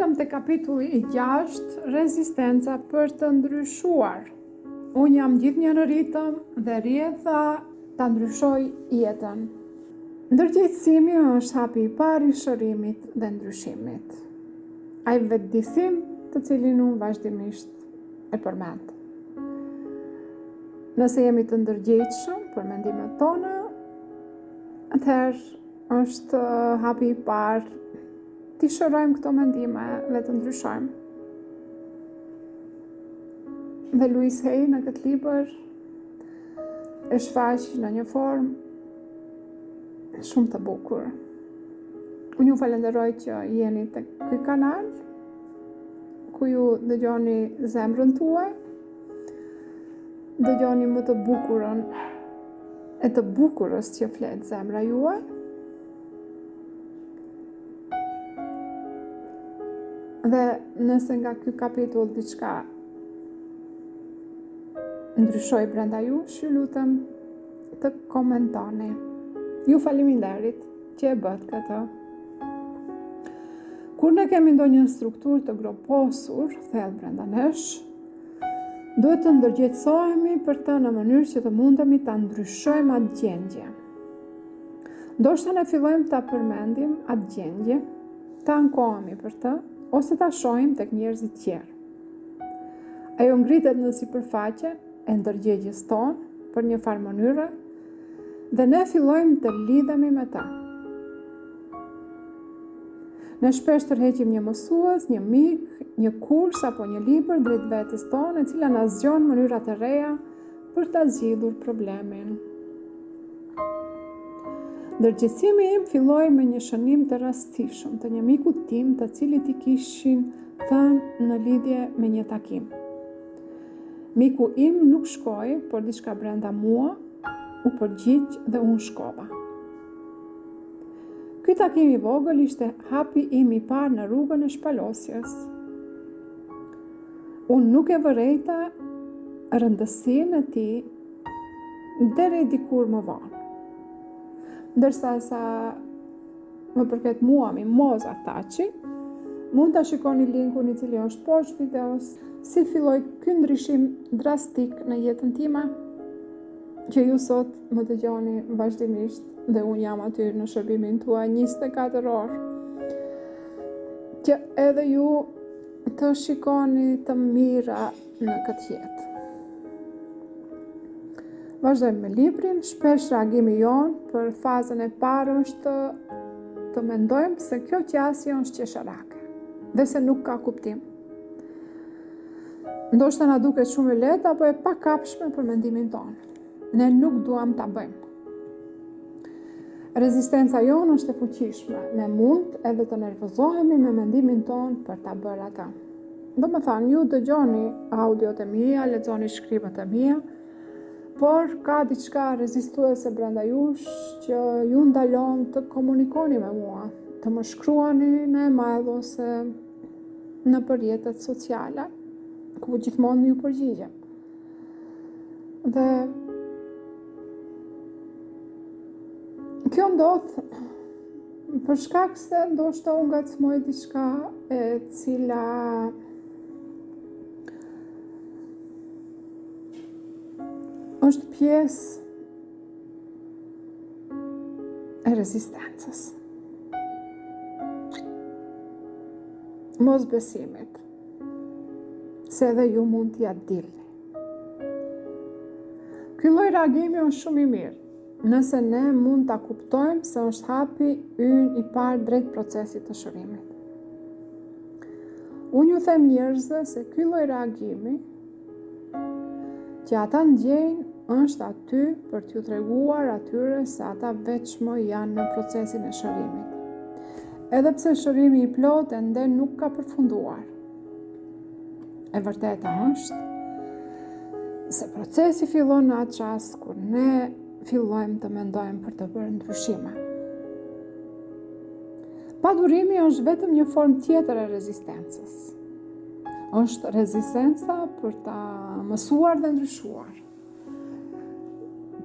Arritëm te kapitulli i 6, rezistenca për të ndryshuar. Unë jam gjithë një në ritëm dhe rrjedha ta ndryshoj jetën. Ndërgjegjësimi është hapi i parë i shërimit dhe ndryshimit. Ai vetëdijsim të cilin unë vazhdimisht e përmend. Nëse jemi të ndërgjegjshëm për mendimet tona, atëherë është hapi i parë ti shërojmë këto mendime dhe të ndryshojmë. Dhe Louise Hay në këtë libër e shfaq në një formë shumë të bukur. Unë ju falenderoj që jeni te ky kanal, ku ju dëgjoni zemrën tuaj, dëgjoni më të bukurën e të bukurës që flet zemra juaj. Dhe nëse nga ky kapitull diçka ndryshoj brenda jush, ju lutem të komentoni. Ju faleminderit që e bët këtë. Kur ne kemi ndonjë strukturë të groposur, thellë brenda nesh, duhet të ndërgjegjësohemi për të në mënyrë që të mundemi ta ndryshojmë atë gjendje. Ndoshta ne fillojmë ta përmendim atë gjendje, ta ankohemi për të, ose ta shohim tek njerëzit tjerë. Ajo ngritet në sipërfaqe e ndërgjegjës tonë për një farë mënyre dhe ne fillojmë të lidhemi me ta. Ne shpesh tërheqim një mësues, një mik, një kurs apo një libër drejt vetes tonë, e cila na zgjon mënyra të reja për ta zgjidhur problemin. Ndërgjegjësimi im filloi me një shënim të rastishëm të një miku tim, të cilit i kishin thënë në lidhje me një takim. Miku im nuk shkoi, por diçka brenda mua u përgjigj dhe unë shkova. Ky takim i vogël ishte hapi im i parë në rrugën e shpalosjes. Unë nuk e vërejta rëndësinë e tij deri dikur më vonë. Ndërsa sa më përket mua, Mimoza Taçi, mund ta shikoni linkun i cili është poshtë videos, si filloi ky ndryshim drastik në jetën time, që ju sot më dëgjoni vazhdimisht dhe unë jam aty në shërbimin tuaj 24 orë, që edhe ju të shikoni të mira në këtë jetë. Vazhdojmë me librin. Shpesh reagimi jonë për fazën e parë është të mendojmë se kjo qasje është qesharake dhe se nuk ka kuptim. Ndoshta na duket shumë e lehtë apo e pakapshme për mendimin tonë. Ne nuk duam ta bëjmë. Rezistenca jonë është e fuqishme. Ne mund edhe të nervozohemi me mendimin tonë për ta bërë atë. Domethënë, ju dëgjoni audiot e mia, lexoni shkrimet e mia, por ka diçka rezistuese brenda jush që ju ndalon të komunikoni me mua, të më shkruani në email ose në përjetet sociale, ku gjithmonë ju përgjigjem. Dhe kjo ndodh për shkak se ndoshta u ngacmoj diçka e cila është pjesë e rezistencës. Mosbesimit, se edhe ju mund t'ja dilni. Ky lloj reagimi është shumë i mirë, nëse ne mund ta kuptojmë se është hapi ynë i parë drejt procesit të shërimit. Unë ju them njerëzve se ky lloj reagimi që ata ndjejnë është aty për t'ju treguar atyre se ata vetëm janë në procesin e shërimit. Edhe pse shërimi i plot ende nuk ka përfunduar. E vërteta është se procesi fillon në atë çast kur ne fillojmë të mendojmë për të bërë ndryshime. Padurimi është vetëm një formë tjetër e rezistencës. Është rezistenca për ta mësuar dhe ndryshuar.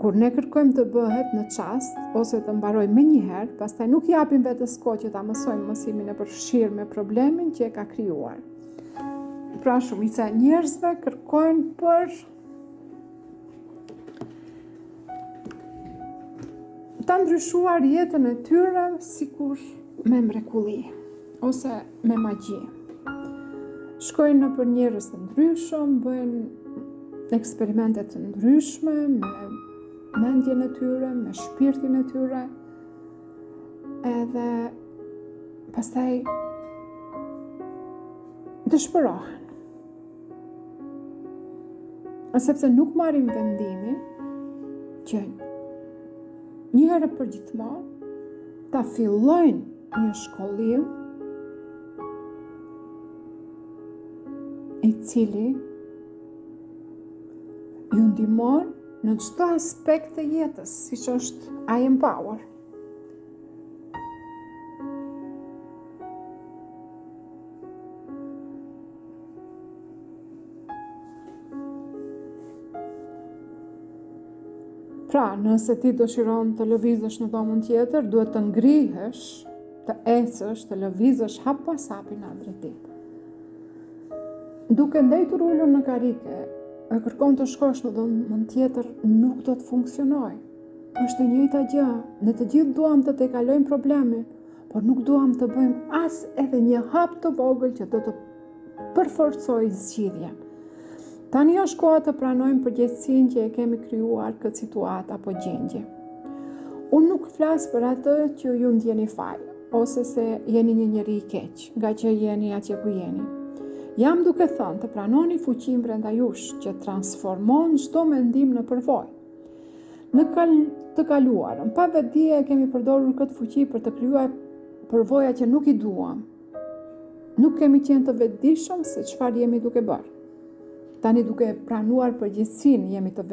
kur ne kërkojmë të bëhet në çast ose të mbaroj më njëherë, pastaj nuk japim vetes kohë që ta mësojmë mësimin e përfshirë me problemin që e ka krijuar. Pra shumica e njerëzve kërkojnë për ta ndryshuar jetën e tyre sikur me mrekulli ose me magji. Shkojnë në për njerëz të ndryshëm, bëjnë eksperimente të ndryshme me mendjen e tyre, me shpirtin e tyre, edhe pastaj dëshpërohen. Sepse nuk marrin vendimin që një herë për gjithmonë ta fillojnë një shkollim i cili ju ndihmon në çdo aspekt të jetës, siç është I Empower. Pra, nëse ti dëshiron të lëvizësh në dhomën tjetër, duhet të ngrihesh, të ecësh, të lëvizësh hap pas hapi në drejtim. Duke ndejtur ulur në karike, e kërkon të shkosh në dhomën tjetër, nuk do të funksionojë. Është e njëjta gjë, ne të gjithë duam të tejkalojmë problemin, por nuk duam të bëjmë as edhe një hap të vogël që do të përforcojë zgjidhjen. Tani është koha të pranojmë përgjegjësinë që e kemi krijuar këtë situatë apo gjendje. Unë nuk flas për atë që ju ndjeni fal, ose se jeni një njeri i keq, nga që jeni atje ku jeni. Jam duke thënë të pranoni fuqinë brenda jush që transformon çdo mendim në përvojë. Në të kaluarën, pa vetdije kemi përdorur këtë fuqi për të krijuar përvoja që nuk i duam. Nuk kemi qenë të vetëdijshëm se çfarë jemi duke bërë. Tani duke pranuar përgjegjësinë, jemi të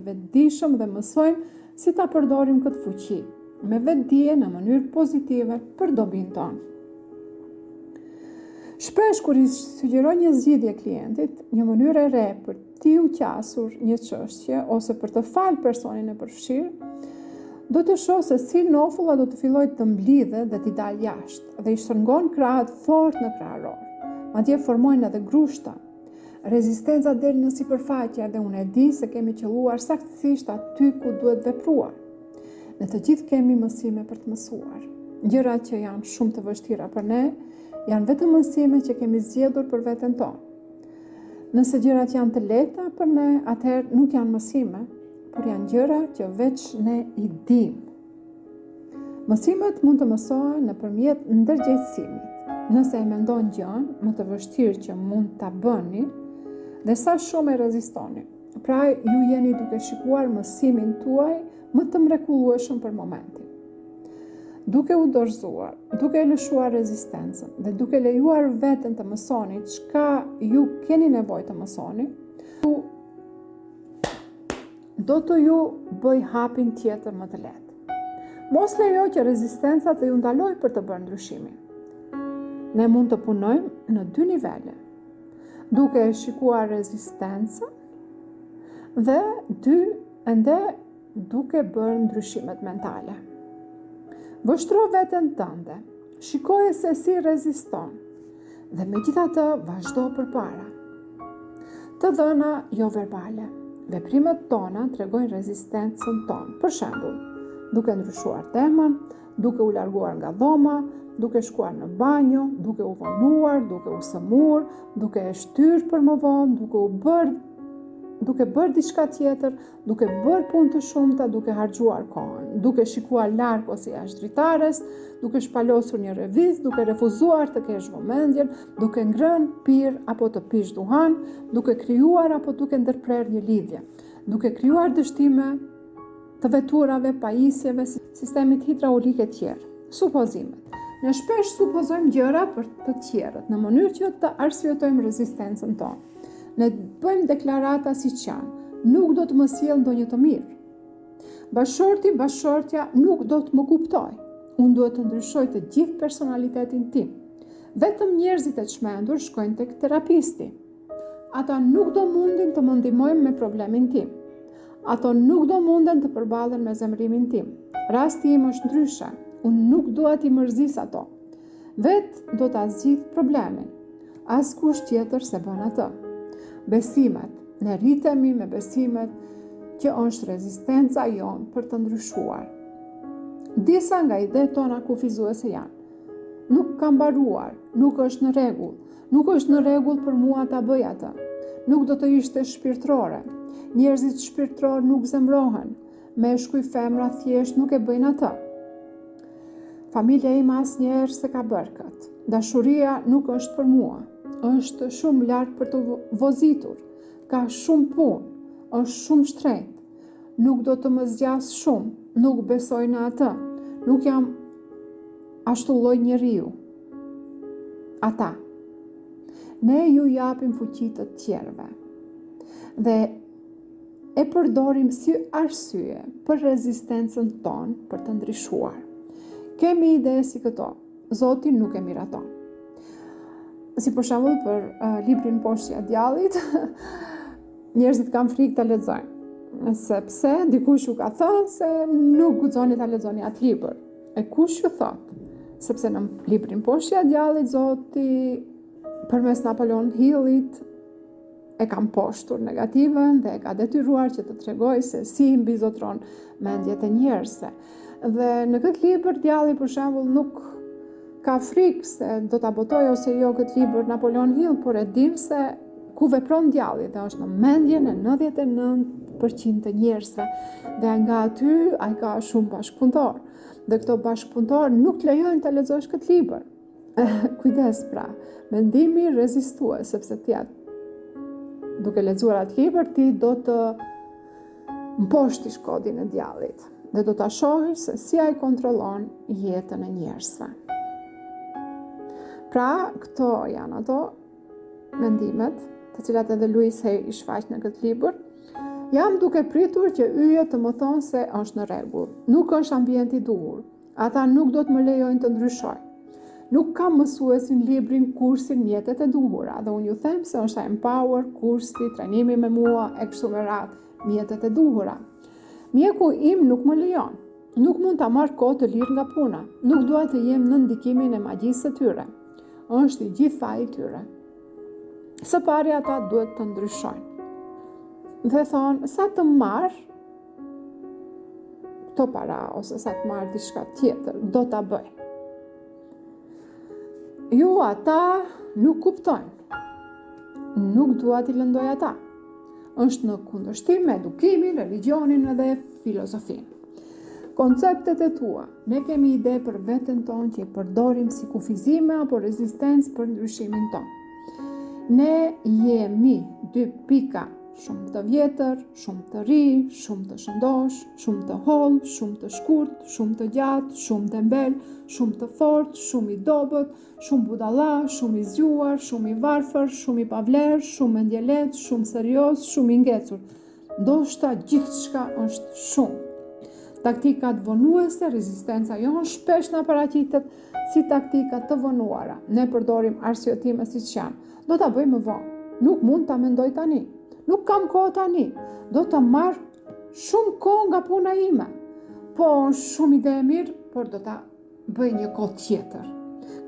vetëdijshëm dhe mësojmë si ta përdorim këtë fuqi me vetdije në mënyrë pozitive për dobinë tonë. Shpesh kur i sugjeroj një zgjidhje klientit, një mënyrë e re për t'i u qasur një çështje ose për të falë personin e përfshirë, do të shoh se si nofulla do të fillojë të mblidhe dhe t'i dalë jashtë dhe i shtrëngon krahët fort në krahëror. Madje formojnë edhe grushta. Rezistenca del në sipërfaqe dhe unë e di se kemi qelluar saktësisht aty ku duhet vepruar. Ne të gjithë kemi mësime për të mësuar. Gjërat që janë shumë të vështira për ne, janë vetëm mësime që kemi zgjedhur për veten tonë. Nëse gjërat janë të lehta për ne, atëherë nuk janë mësime, por janë gjëra që veç ne i dimë. Mësimet mund të mësohen nëpërmjet ndërgjegjësimit. Nëse e mendon gjën më të vështirë që mund ta bëni, dhe sa shumë e rezistoni. Pra ju jeni duke shikuar mësimin tuaj më të mrekullueshëm për momentin. Duke u dorëzuar, duke e lëshuar rezistencën dhe duke lejuar veten të mësoni çka ju keni nevojë të mësoni, do të ju bëj hapin tjetër më të lehtë. Mos lejo që rezistenca të ju ndalojë për të bërë ndryshimin. Ne mund të punojmë në 2 nivele. Duke e shikuar rezistencën dhe duke bërë ndryshimet mentale. Vështro veten tënde, shikoje se si reziston dhe megjithatë vazhdo përpara. Të dhëna jo verbale. Veprimet tona tregojnë rezistencën tonë. Për shembull, duke ndryshuar temën, duke u larguar nga dhoma, duke shkuar në banjo, duke u vonuar, duke u sëmur, duke e shtyr për më vonë, duke bërë diçka tjetër, duke bërë punë të shumta, duke harxhuar kohën, duke shikuar larg ose jashtë dritares, duke shpalosur një revizë, duke refuzuar të kesh vëmendjen, duke ngrënë pirë apo të pish duhan, duke krijuar apo duke ndërprerë një lidhje, duke krijuar dështime të veturave, pajisjeve, sistemit hidraulik e tjerë. Supozimet. Ne shpesh supozojmë gjëra për të tjerët në mënyrë që të arsyetojmë rezistencën tonë. Ne bëjmë deklarata siç janë. Nuk do të më sjell ndonjë të mirë. Bashortja nuk do të më kuptoj. Unë duhet të ndryshoj të gjithë personalitetin tim. Vetëm njerëzit e çmendur shkojnë tek terapisti. Ata nuk do mundin të më ndihmojnë me problemin tim. Ato nuk do munden të përballen me zemrimin tim. Rasti im është ndryshe. Unë nuk dua t'i mërzis ato. Vetë do t'a zgjidh problemin. Askush tjetër se bën atë. Besimet. Ne rritemi me besimet që është rezistenca jonë për të ndryshuar. Disa nga idetë tona kufizuese janë: nuk kam mbaruar, nuk është në rregull, nuk është në rregull për mua ta bëj atë, nuk do të ishte shpirtërore, njerëzit shpirtëror nuk zemrohen, meshkuj femra thjesht nuk e bëjnë atë. Familja ime asnjëherë s'e ka bërë këtë. Dashuria nuk është për mua, është shumë larg për të vozitur, ka shumë punë, është shumë shtrenjtë, nuk do të më zgjas shumë, nuk besoj në atë, nuk jam ashtu lloj njeriu. Ata. Ne ju japim fuqi të tjerëve dhe e përdorim si arsye për rezistencën tonë për të ndryshuar. Kemi ide si këto, Zoti nuk e miraton. Si për shembull për librin Poshtë e djallit, njerëzit kanë frikë ta lexojnë, sepse dikush ju ka thënë se nuk guxoni ta lexoni atë libër. E kush ju thot? Sepse në librin Poshtë e djallit Zoti përmes Napoleon Hillit e ka mposhtur negativën dhe e ka detyruar që të tregojë se si mbizotron mendjet e njerëzve. Dhe në këtë libër djalli për shembull nuk ka frikë se do ta botojë ose jo këtë libër Napoleon Hill, por e din se ku vepron djalli dhe është në mendjen e 99% të njerëzve. Dhe nga aty ai ka shumë bashkëpunëtor. Dhe këto bashkëpunëtor nuk të lejojnë të lexosh këtë libër. Kujdes pra, mendimi rezistues, sepse ti duke lexuar atë libër ti do të mposhtish kodin e djallit dhe do ta shohësh se si ai kontrollon jetën e njerëzve. Pra, këto janë ato mendimet, të cilat edhe Louise Hay i shfaq në këtë libër. Jam duke pritur që yjet të më thonë se është në rregull. Nuk është ambienti i duhur. Ata nuk do të më lejojnë të ndryshoj. Nuk kam mësuesin, librin, kursin, mjetet e duhura. Dhe unë ju them se është Empower, kursi, trajnimi me mua, e kështu me radhë, mjetet e duhura. Mjeku im nuk më lejon. Nuk mund ta marr kohë të lirë nga puna. Nuk dua të jem në ndikimin e magjisë së tyre. Është i gjithë faji i tyre. Së pari ata duhet të ndryshojnë. Dhe thonë, sa të marr këto para ose sa të marr diçka tjetër, do ta bëj. Jo, ata nuk kuptojnë. Nuk dua t'i lëndoj ata. Është në kundërshtim me edukimin, religionin dhe filozofinë. Konceptet e tua, ne kemi ide për veten tonë që i përdorim si kufizime apo rezistencë për ndryshimin tonë. Ne jemi 2 pika, shumë të vjetër, shumë të ri, shumë të shëndosh, shumë të holl, shumë të shkurt, shumë të gjatë, shumë të embel, shumë të fortë, shumë i dobët, shumë budalla, shumë i zgjuar, shumë i varfër, shumë i pavler, shumë mendjelet, shumë serioz, shumë i ngecur. Ndoshta gjithçka është shumë. Taktikat vonuese, rezistenca jonë shpesh na paraqitet si taktika të vonuara. Ne përdorim arsyetime siç janë. Do ta bëj më vonë. Nuk mund ta mendoj tani. Nuk kam kohë tani. Do ta marr shumë kohë nga puna ime. Po, shumë ide e mirë, por do ta bëj një kohë tjetër.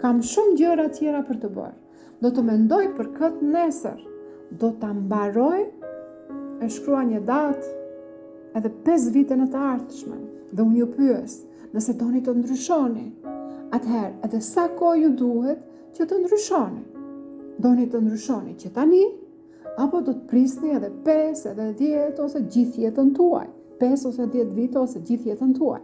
Kam shumë gjëra tjera për të bërë. Do të mendoj për këtë nesër. Do ta mbaroj, e shkrua një datë edhe 5 vite në të ardhshme. Dhe unë ju pyes, nëse doni të ndryshoni, atëherë edhe sa kohë ju duhet që të ndryshoni. Doni të ndryshoni që tani, apo do të prisni edhe 5, edhe 10 ose gjithë jetën tuaj. 5 ose 10 vite ose gjithë jetën tuaj.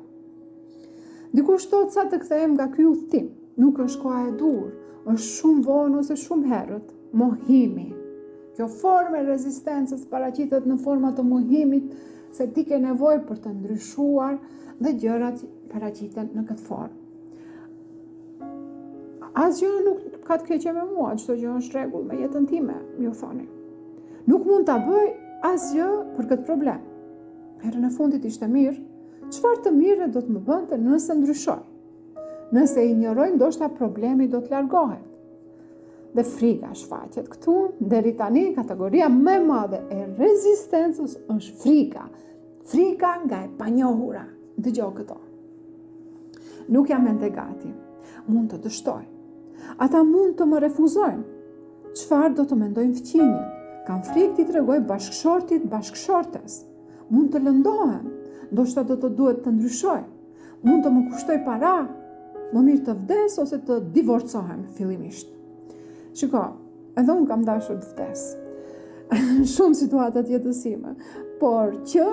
Dikush thot sa të kthehem nga ky udhtim. Nuk është koha e dur, është shumë vonë ose shumë herët. Mohimi. Kjo formë e rezistencës paraqitet në forma të mohimit, se ti ke nevojë për të ndryshuar dhe gjërat paraqiten në këtë formë. Asgjë nuk ka të keqe me mua, çdo gjë është rregull me jetën time, ju thoni. Nuk mund ta bëj asgjë për këtë problem. Herën e fundit ishte mirë, çfarë të mirë do të më bënte nëse ndryshoj? Nëse injoroj, ndoshta problemi do të largohet. Dhe frika shfaqet këtu, deri tani kategoria më e madhe e rezistencës është frika. frika nga e panjohura. Dëgjoj këto. Nuk jam ende gati. Mund të dështoj. Ata mund të më refuzojnë. Çfarë do të mendojnë fëqinjët? Kam frikë t'i tregoj bashkëshortit, bashkëshortes. Mund të lëndohem. Ndoshta do të duhet të ndryshoj. Mund të më kushtoj para. Më mirë të vdes ose të divorcohem fillimisht. Shiko, edhe unë kam dashur të vdes. Shumë situata jetësime, por që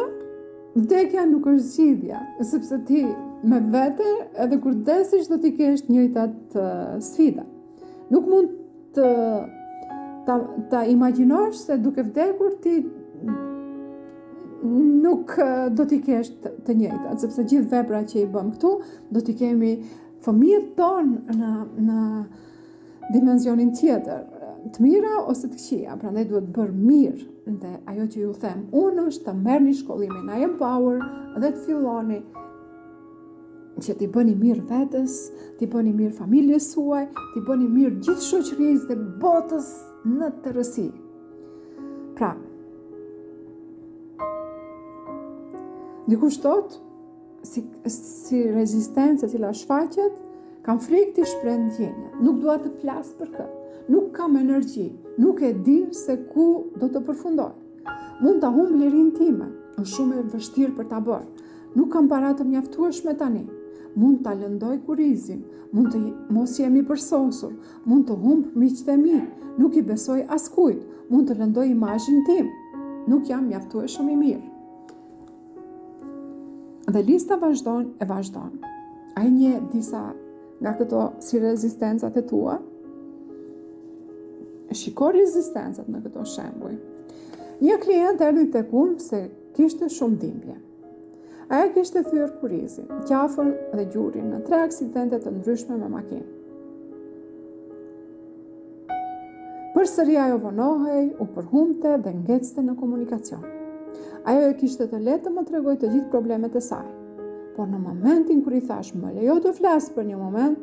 vdekja nuk është zgjidhja, sepse ti me vete edhe kur vdesish do t'i kesh njëjtat sfida. Nuk mund ta imagjinosh se duke vdekur ti nuk do t'i kesh të njëjtat, sepse gjithë veprat që i bëm këtu do t'i kemi fëmijët tonë në dimensionin tjetër, të mira ose të këqija, prandaj duhet bërë mirë. Dhe ajo që ju them, unë është të merrni shkollimin I Empower dhe të filloni që t'i bëni mirë vetes, t'i bëni mirë familjes suaj, t'i bëni mirë gjithë shoqërisë dhe botës në tërësi. Pra, dikush thot, si rezistencë e cila shfaqet, kam frikë t'i shpreh ndjenja, nuk dua të flas për këtë. Nuk kam energji, nuk e din se ku do të përfundoj. Mund ta humb lirinë time, është shumë e vështirë për ta bërë. Nuk kam para të mjaftueshme tani. Mund ta lëndoj kurizin, mund të mos jemi përsosur, mund të humb miqtë e mi, nuk I besoj askujt, mund të lëndoj imazhin tim. Nuk jam mjaftueshëm I mirë. Dhe lista vazhdon e vazhdon. Ai nje disa nga këto si rezistencat e tua? Shiko rezistencat në këto shembuj. Një klient erdhi tek unë se kishte shumë dhimbje. Ajo kishte thyer kurizin, qafën dhe gjurin në 3 aksidente të ndryshme me makinë. Përsëri ajo vonohej, u përhumbte dhe ngecte në komunikacion. Ajo e kishte të lehtë të më tregoj të gjithë problemet e saj. Por në momentin kur I thash më lejo të flas për një moment,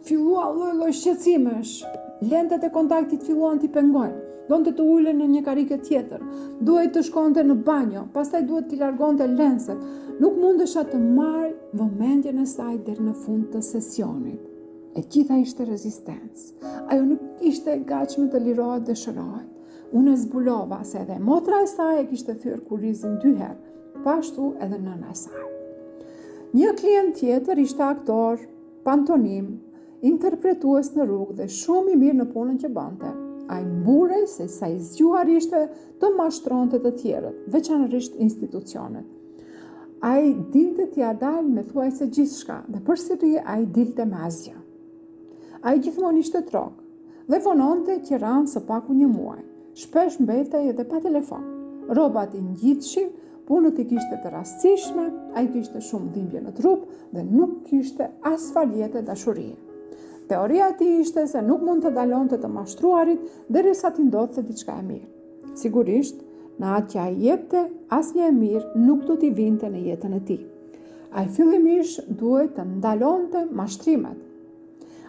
fillua lloj-lloj shqetësimesh. Lentet e kontaktit filluan t'i pengojnë, donte të ulen në një karike tjetër, duhet të shkonte në banjo, pastaj duhet t'i largonte lenset. Nuk mundesha të marr vëmendjen e saj deri në fund të sesionit. E gjitha ishte rezistencë. Ajo nuk ishte e gatshme të lirohet dhe shërohet. Unë e zbulova se edhe motra e saj e kishte thyer kurizin 2 herë, pashtu edhe nëna e saj. Një klient tjetër ishte aktor, pantonim, interpretues në rrugë dhe shumë I mirë në punën që bante. Ai mburej se sa I zgjuar ishte të mashtronte të tjerët, veçanërisht institucionet. Ai dinte t'ia dalë me thuajse gjithçka dhe përsëri ai dilte me asgjë. Ai gjithmonë ishte trok dhe vononte që ranë së paku një muaj. Shpesh mbetej edhe pa telefon. Rrobat I ngjitshin, punët I kishte të rastësishme, ai kishte shumë dhimbje në trup dhe nuk kishte as farjetë dashurie. Teoria e tij ishte se nuk mund të dalonte të mashtruarit derisa t'i ndodhte diçka e mirë. Sigurisht, në atë që ai jepte, asnjë e mirë nuk do t'i vinte në jetën e tij. Ai fillimisht duhet të ndalonte mashtrimet.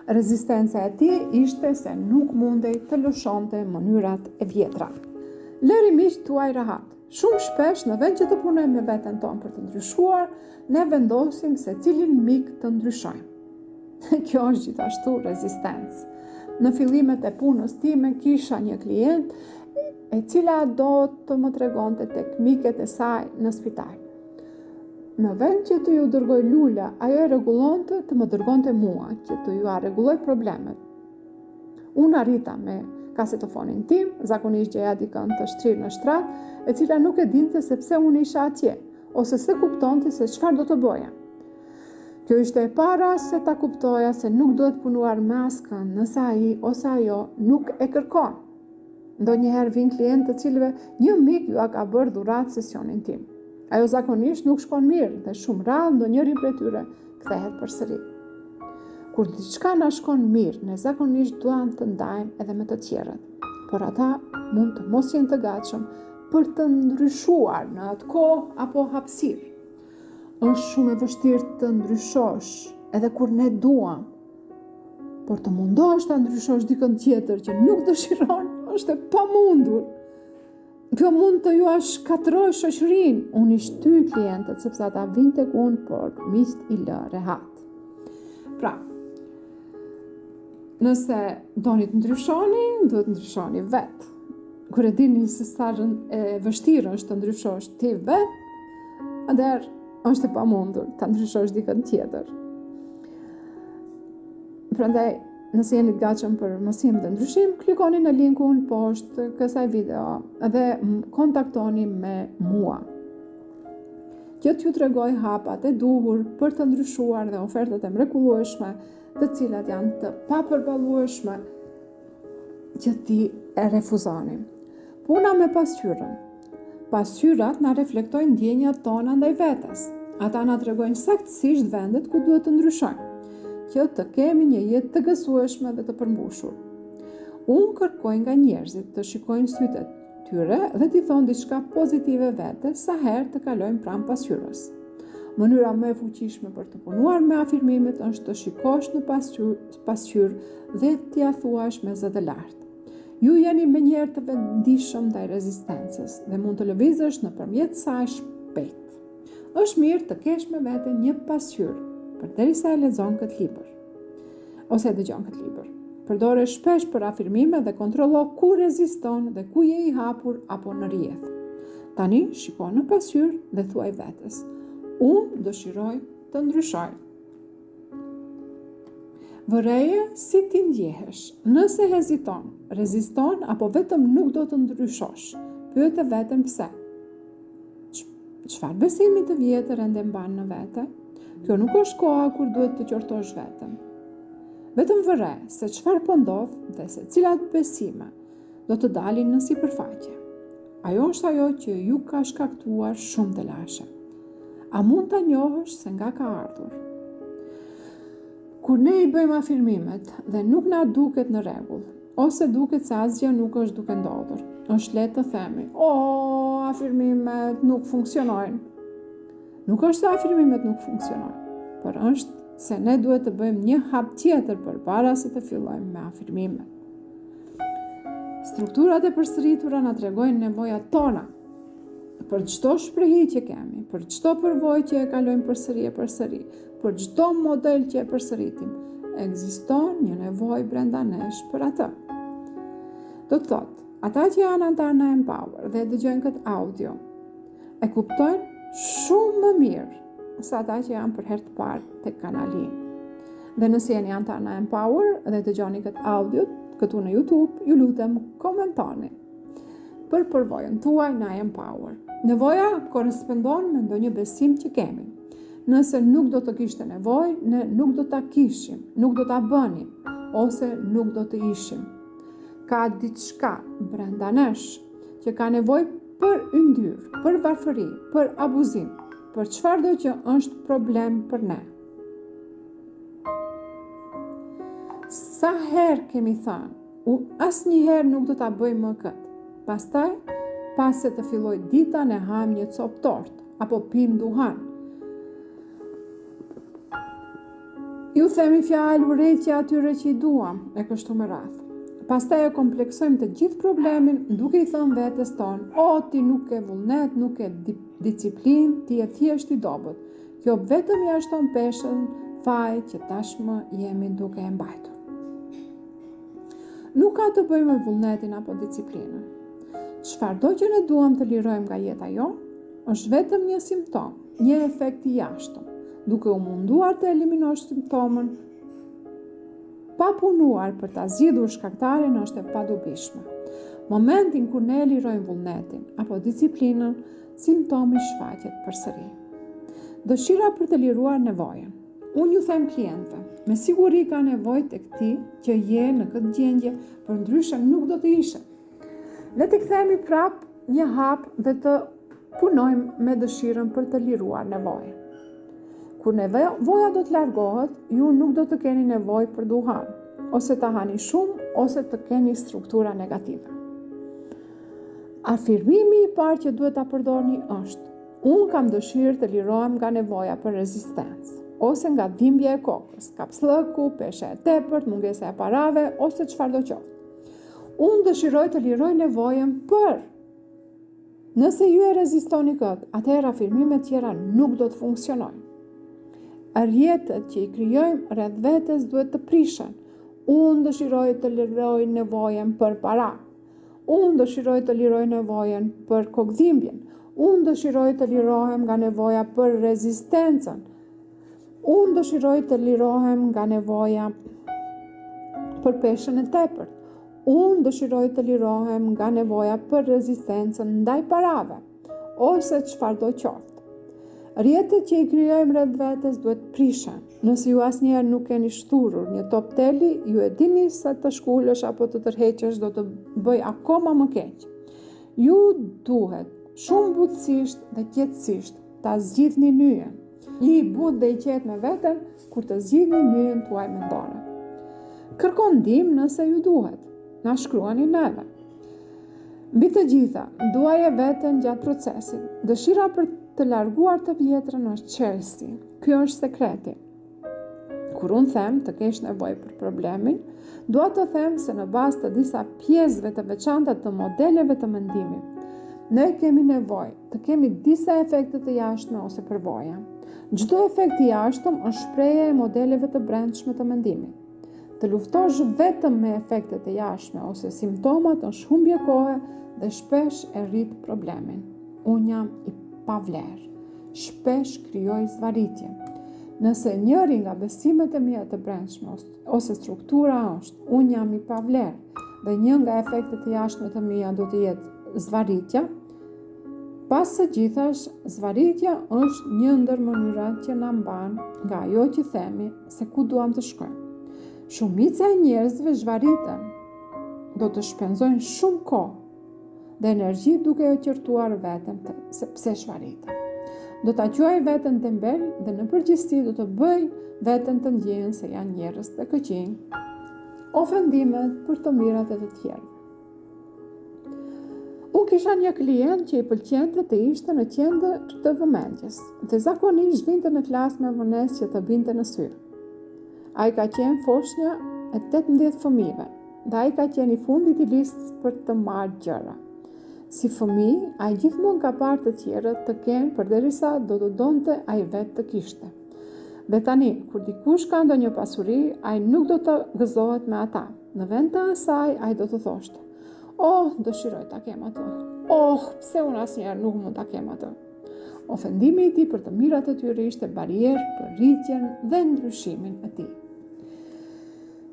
Rezistenca e tij ishte se nuk mundej të lëshonte mënyrat e vjetra. Lëri miq tuaj rahat. Shumë shpesh në vend që të punojmë me veten tonë për të ndryshuar, ne vendosim se cilin mik të ndryshojmë. Kjo është gjithashtu rezistencë. Në fillimet e punës time kisha një klient e cila do të më tregonte tek miket e saj në spital. Në vend që të ju dërgoj lula, ajo e rregullonte të më dërgonte mua që të ju rregulloj problemet. Unë arrita me kasetofonin tim, zakonisht gjeja dikën të shtrirë në shtrat, e cila nuk e dinte se pse unë isha atje, ose se kuptonte se çfarë do të bëja. Kjo ishte e para se ta kuptoja se nuk duhet punuar me askën nëse ai ose ajo nuk e kërkon. Ndonjëherë vin klientë të cilëve një mik ju ka bërë dhuratë sesionin tim. Ajo zakonisht nuk shkon mirë dhe shumë rrallë ndonjëri prej tyre kthehet përsëri. Kur diçka na shkon mirë, ne zakonisht duam të ndajmë edhe me të tjerët, por ata mund të mos jenë të gatshëm për të ndryshuar në atë kohë apo hapësirë. Është shumë e vështirë të ndryshosh edhe kur ne duam, por të mundosh ta ndryshosh dikën tjetër që nuk dëshiron është e pamundur. Kjo mund të ju shkatroj shoqërinë. Unë i shtyj klientët sepse ata vinë tek unë por mist i lë rehat. Pra, nëse doni të ndryshoni, duhet të ndryshoni vetë. Kur e dini se sa e vështirë është të ndryshosh ti vetë, atëherë është e pamundur ta ndryshosh dikën tjetër. Prandaj, nëse jeni të gatshëm për mësim të ndryshim, klikoni në linkun poshtë kësaj video dhe kontaktoni me mua. Kjo t'ju tregoj hapat e duhur për të ndryshuar dhe ofertat e mrekullueshme, të cilat janë të papërballueshme që ti e refuzoni. Puna me pasqyrën. Pasqyrat na reflektojnë ndjenjat tona ndaj vetes. Ata na tregojnë saktësisht vendet ku duhet të ndryshojmë, që të kemi një jetë të gëzueshme dhe të përmbushur. Unë kërkoj nga njerëzit të shikojnë sytë e tyre dhe t'i thonë diçka pozitive vetes sa herë të kalojnë pranë pasqyrës. Mënyra më e fuqishme për të punuar me afirmimet është të shikosh në pasqyrë dhe t'ia thuash me zë të lartë. Ju jeni menjëherë të vendishëm ndaj rezistencës dhe mund të lëvizësh nëpërmjet saj shpejt. Është mirë të kesh me vete një pasqyrë përderisa e lexon këtë libër ose e dëgjon këtë libër. Përdore shpesh për afirmime dhe kontrollo ku reziston dhe ku je i hapur apo në rrjedh. Tani shiko në pasqyrë dhe thuaj vetes: unë dëshiroj të ndryshoj. Vëreje si ti ndjehesh. Nëse heziton, reziston apo vetëm nuk do të ndryshosh, pyete veten pse. Çfarë besimi të vjetër ende mban në vete? Kjo nuk është koha kur duhet të qortosh veten. Vetëm vëre se çfarë po ndodh dhe se cilat besime do të dalin në sipërfaqe. Ajo është ajo që ju ka shkaktuar shumë të lashe. A mund ta njohësh se nga ka ardhur? Kur ne i bëjmë afirmimet dhe nuk na duket në rregull, ose duket se asgjë nuk është duke ndodhur, është lehtë të themi: afirmimet nuk funksionojnë. Nuk është se afirmimet nuk funksionojnë, por është se ne duhet të bëjmë një hap tjetër përpara se të fillojmë me afirmimet. Strukturat e përsëritura na tregojnë nevojat tona. Për çdo shprehi që kemi, për çdo përvojë që e kalojmë përsëri, për çdo model që e përsëritim, ekziston një nevojë brenda nesh për atë. Do të thotë, ata që janë antar në Empower dhe dëgjojnë këtë audio, e kuptojnë shumë më mirë se ata që janë për herë të parë tek kanali. Dhe nëse jeni antar në Empower dhe dëgjoni këtë audio këtu në YouTube, ju lutem komentoni për përvojën tuaj në Empower. Nevoja korrespondon me ndonjë besim që kemi. Nëse nuk do të kishte nevojë, ne nuk do ta kishim, nuk do ta bënim, ose nuk do të ishim. Ka diçka brenda nesh që ka nevojë për yndyrë, për varfëri, për abuzim, për çfarëdo që është problem për ne. Sa herë kemi thënë, asnjëherë nuk do ta bëj më këtë. Pastaj, pas se të filloj dita, ne hajmë një copë tortë apo pim duhan. Ju themi fjalë urrëtie atyre që i duam, e kështu me radhë. Pastaj e kompleksojmë të gjithë problemin duke i thënë vetes tonë: ti nuk ke vullnet, nuk ke disiplinë, ti je thjesht i dobët. Kjo vetëm ja shton peshën faj që tashmë jemi duke e mbajtur. Nuk ka të bëjë me vullnetin apo disiplinën. Çfarëdo që ne duam të lirojmë nga jeta jonë, është vetëm një simptom, një efekt i jashtëm. Duke u munduar të eliminosh simptomën, pa punuar për ta zgjidhur shkaktarin është e padobishme. Momentin kur ne lirojmë vullnetin apo disiplinën, simptomi shfaqet përsëri. Dëshira për të liruar nevojën. Unë ju them klientëve, me siguri ka nevojë tek ti që je në këtë gjendje, për ndryshe nuk do të ishe. Le të kthehemi prap një hap dhe të punojmë me dëshirën për të liruar nevojën. Kur nevoja do të largohet, ju nuk do të keni nevojë për duhan, ose të hani shumë, ose të keni struktura negative. Afirmimi i parë që duhet ta përdorni është: unë kam dëshirë të lirohem nga nevoja për rezistencë, ose nga dhimbja e kokës, kapslëku, pesha e tepërt, mungesa e parave, ose çfarëdo qoftë. Unë dëshiroj të liroj nevojën për Nëse ju e rezistoni këtë, atëherë afirmimet tjera nuk do të funksionojnë. Rrjetet që i krijojmë rreth vetes duhet të prishen. Unë dëshiroj të liroj nevojën për para. Unë dëshiroj të liroj nevojën për kokëdhimbjen. Unë dëshiroj të lirohem nga nevoja për rezistencën. Unë dëshiroj të lirohem nga nevoja për peshën e tepërt. Unë dëshiroj të lirohem nga nevoja për rezistencën ndaj parave, ose çfarëdo qoftë. Rrjetet që i krijojmë rreth vetes duhet prishen. Nëse ju asnjëherë nuk keni shturur një top teli, ju e dini se të shkulësh apo të tërheqësh do të bëj akoma më keq. Ju duhet shumë butësisht dhe qetësisht ta zgjidhni nyjen. Një i butë dhe i qetë me veten kur të zgjidhni nyjen tuaj mendore. Kërkoni ndihmë nëse ju duhet. Na shkruani neve. Mbi të gjitha, duaje veten gjatë procesit. Dëshira për të larguar të vjetrën është çelësi. Ky është sekreti. Kur unë them të kesh nevojë për problemin, dua të them se në bazë të disa pjesëve të veçanta të modeleve të mendimit, ne kemi nevojë të kemi disa efekte të jashtme ose përvoja. Çdo efekt i jashtëm është shprehje e modeleve të brendshme të mendimit. Të luftosh vetëm me efektet e jashtme ose simptomat është humbje kohe dhe shpesh e rrit problemin. Unë jam i pavlerë. Shpesh krijoj zvarritje. Nëse njëri nga besimet e mia të brendshme ose struktura është unë jam i pavlerë dhe një nga efektet e jashtme të mia do të jetë zvarritja, pas së gjithash, zvarritja është një ndër mënyrat që na mban nga ajo që themi se ku duam të shkojmë. Shumica e njerëzve zhvarriten, do të shpenzojnë shumë kohë dhe energji duke e qortuar veten se pse zhvarriten. Do ta quaj veten tembel dhe në përgjithësi do të bëj veten të ndjejnë se janë njerëz të këqij. Ofendimet për të mirat e të tjerë. Unë kisha një klient që i pëlqente të ishte në qendër të vëmendjes dhe zakonisht vinte në klasë me vonesë që të binte në sy. Ai ka qenë foshnja e 18 fëmijëve dhe ai ka qenë i fundit i listës për të marrë gjëra. Si fëmijë, ai gjithmonë ka parë të tjerët të kenë përderisa do të donte ai vetë të kishte. Dhe tani, kur dikush ka ndonjë pasuri, ai nuk do të gëzohet me ata. Në vend të asaj, ai do të thoshte: "Oh, dëshiroj ta kem atë. Oh, pse unë asnjëherë nuk mund ta kem atë." Ofendimi i tij për të mirat e tyre ishte barierë për rritjen dhe ndryshimin e tij.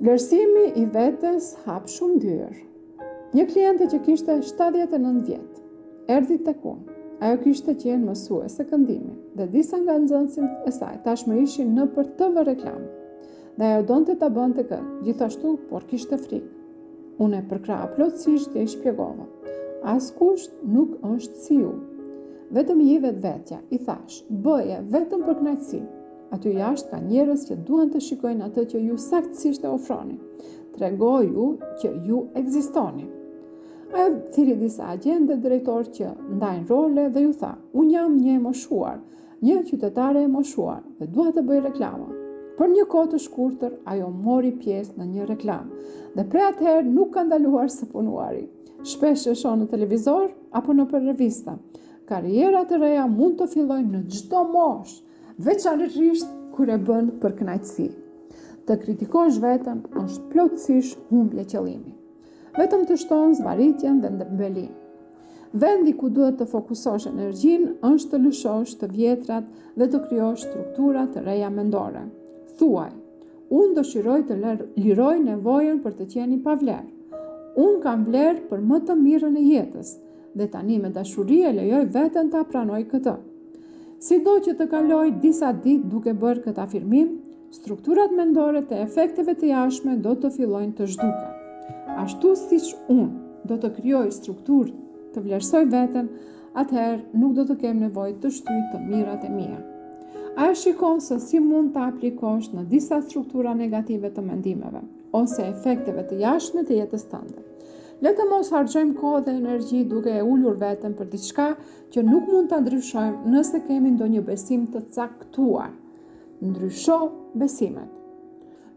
Vlerësimi i vetes hap shumë dyer. Një kliente që kishte 79 vjet, erdhi tek unë. Ajo kishte qenë mësuese këndimi dhe disa nga nxënësit e saj tashmë ishin në për TV reklam. Dhe ajo donte ta bënte këtë, gjithashtu, por kishte frikë. Unë e përkraha plotësisht dhe i shpjegova: "Askush nuk është si ju. Vetëm je vetvetja", i thash, "bëje vetëm për kënaqësi. Aty jashtë ka njerëz që duan të shikojnë atë që ju saktësisht e ofroni. Tregoju që ju ekzistoni." Ajo thiri disa agjende drejtor që ndajnë role dhe ju tha: "Unë jam një e moshuar, një qytetare e moshuar dhe dua të bëj reklama." Për një kohë të shkurtër, ajo mori pjesë në një reklam dhe prej atëherë nuk ka ndaluar së punuari. Shpesh e shoh në televizor apo në për revista. Karriera të reja mund të fillojnë në çdo moshë, veçanërisht kur e bën për kënaqësi. Të kritikosh veten është plotësisht humbje qëllimi. Vetëm të shton zvarritjen dhe ndëmbelin. Vendi ku duhet të fokusosh energjinë është të lëshosh të vjetrat dhe të krijosh struktura të reja mendore. Thuaj: "Unë dëshiroj të liroj nevojën për të qenë i pavlerë. Unë kam vlerë për më të mirën e jetës dhe tani me dashuri e lejoj veten ta pranoj këtë." Sido që të kaloj disa ditë duke bërë këtë afirmim, strukturat mendore të efekteve të jashtme do të fillojnë të zhduken. Ashtu siç unë do të krijoj strukturë të vlerësoj veten, atëherë nuk do të kem nevojë të shtyj të mirat e mia. Ajo shikon se si mund të aplikosh në disa struktura negative të mendimeve ose efekteve të jashtme të jetës tënde. Le të mos harxojmë kohë dhe energji duke e ulur veten për diçka që nuk mund ta ndryshojmë nëse kemi ndonjë besim të caktuar. Ndrysho besimet.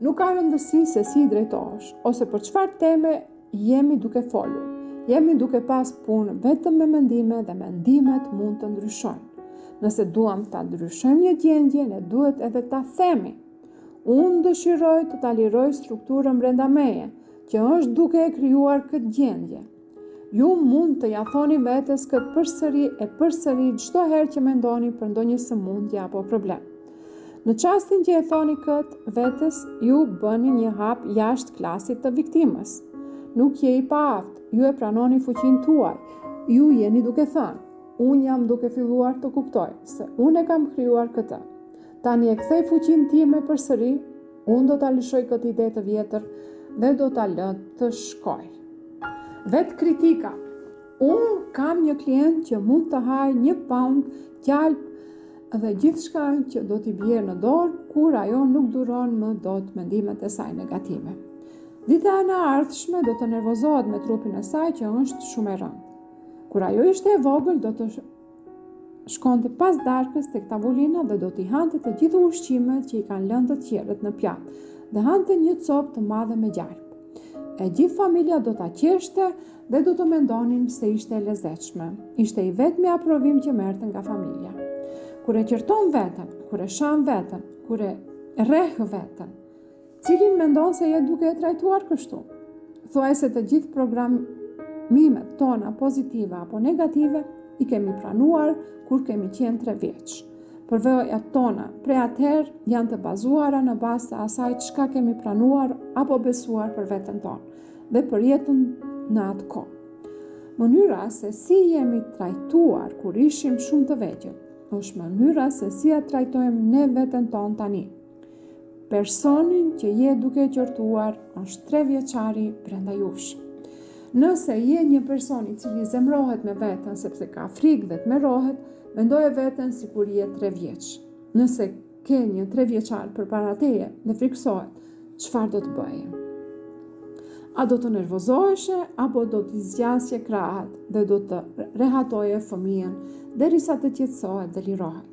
Nuk ka rëndësi se si i drejtohesh ose për çfarë teme jemi duke folur. Jemi duke pas punë vetëm me mendime dhe mendimet mund të ndryshojnë. Nëse duam ta ndryshojmë një gjendje, ne duhet edhe ta themi. Unë dëshiroj të ta liroj strukturën brenda meje, që është duke e krijuar këtë gjendje. Ju mund të ja thoni vetes këtë përsëri çdo herë që mendoni për ndonjë sëmundje apo problem. Në çastin që e thoni këtë vetes, ju bëni një hap jashtë klasit të viktimës. Nuk je i paaft, ju e pranoni fuqinë tuaj. Ju jeni duke thënë, unë jam duke filluar të kuptoj se unë e kam krijuar këtë. Tani e kthej fuqinë time përsëri, unë do ta lëshoj këtë ide të vjetër dhe do ta lë të shkoj. Vetë kritika. Unë kam një klient që mund të hajë 1 pound qjalp dhe gjithçka që do t'i bjerë në dorë kur ajo nuk duron më dot mendimet e saj negative. Dita e ardhshme do të nervozohet me trupin e saj që është shumë e rëndë. Kur ajo ishte e vogël, do të shkonte pas darkës tek tavolina dhe do t'i hante të gjitha ushqimet që i kanë lënë të tjerët në pjatë dhe hante një copë të madhe me gjarp. E gjithë familja do ta qeshte dhe do të mendonin se ishte e lezetshme. Ishte i vetmi aprovim që merrte nga familja. Kur e qerton veten, kur e shan veten, kur e rreh veten, cilin mendon se je duke e trajtuar kështu? Thuaj se të gjithë programimet tona pozitive apo negative i kemi pranuar kur kemi qenë 3 vjeç. Përvojat tona prej atëherë janë të bazuara në bazë të asaj çka kemi pranuar apo besuar për veten tonë dhe për jetën në atë kohë. Mënyra se si jemi trajtuar kur ishim shumë të vegjël është mënyra se si ja trajtojmë ne veten tonë tani. Personin që je duke qortuar është 3 vjeçari brenda jush. Nëse je një person i cili zemrohet me veten sepse ka frikë dhe tmerrohet, mendoje veten sikur je 3 vjeç. Nëse ke një 3 vjeçar përpara teje dhe friksohet, çfarë do të bëje? A do të nervozoheshe apo do të zgjasje krahët dhe do të rehatoje fëmijën derisa të qetësohet dhe lirohet?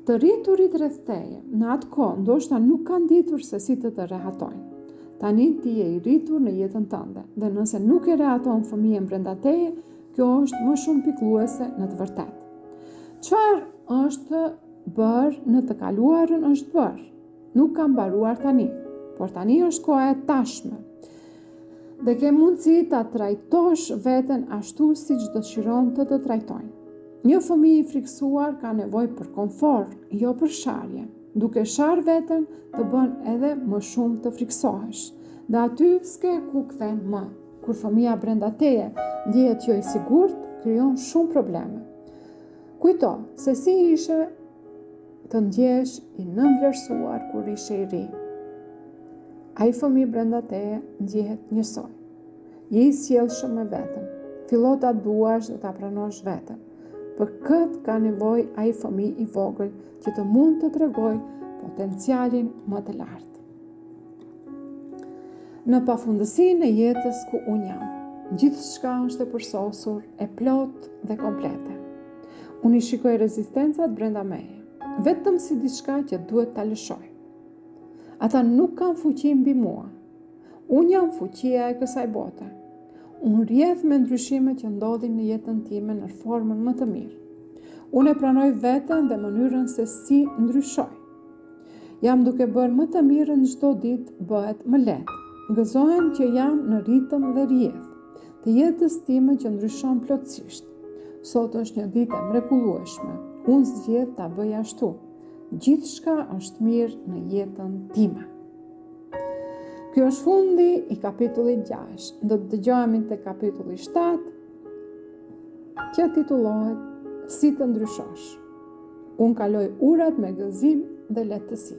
Të rriturit rreth teje në atë kohë ndoshta nuk kanë ditur se si të rehatojnë. Tani ti je i rritur në jetën tënde dhe nëse nuk e rehaton fëmijën brenda teje, kjo është më shumë pikëlluese në të vërtetë. Çfarë është bërë në të kaluarën është bërë. Nuk ka mbaruar tani, por tani është koha e tashme. Dhe ke mundësi ta trajtosh veten ashtu siç dëshiron të trajtojnë. Një fëmijë i friksuar ka nevojë për komfort, jo për sharje. Duke shar veten, të bën edhe më shumë të friksohesh. Dhe aty s'ke ku kthen më. Kur fëmia brenda teje ndjehet jo i sigurt, krijon shumë probleme. Kujto se si ishe të ndjehesh i nënvlerësuar kur ishe i ri. Ai fëmijë brenda teje ndjehet njësoj. Je i sjellshëm me veten. Fillo ta duash dhe ta pranosh veten. Për këtë ka nevojë ai fëmijë i vogël që të mund të tregojë potencialin më të lartë. Në pafundësinë e jetës ku unë jam, gjithçka është e përsosur, e plot dhe komplete. Unë i shikoj rezistencat brenda meje, vetëm si diçka që duhet ta lëshoj. Ata nuk kanë fuqi mbi mua. Unë jam fuqia e kësaj bote. Unë rrjedh me ndryshimet që ndodhin në jetën time në formën më të mirë. Unë e pranoj veten dhe mënyrën se si ndryshoj. Jam duke bërë më të mirën çdo ditë bëhet më lehtë. Gëzohem që jam në ritëm dhe rrjedh të jetës time që ndryshon plotësisht. Sot është një ditë e mrekullueshme. Unë zgjedh ta bëj ashtu. Gjithçka është mirë në jetën time. Kjo është fundi i kapitullit 6. Do të dëgjohemi te kapitulli 7, që titullohet Si të ndryshosh. Unë kaloj urat me gëzim dhe lehtësi.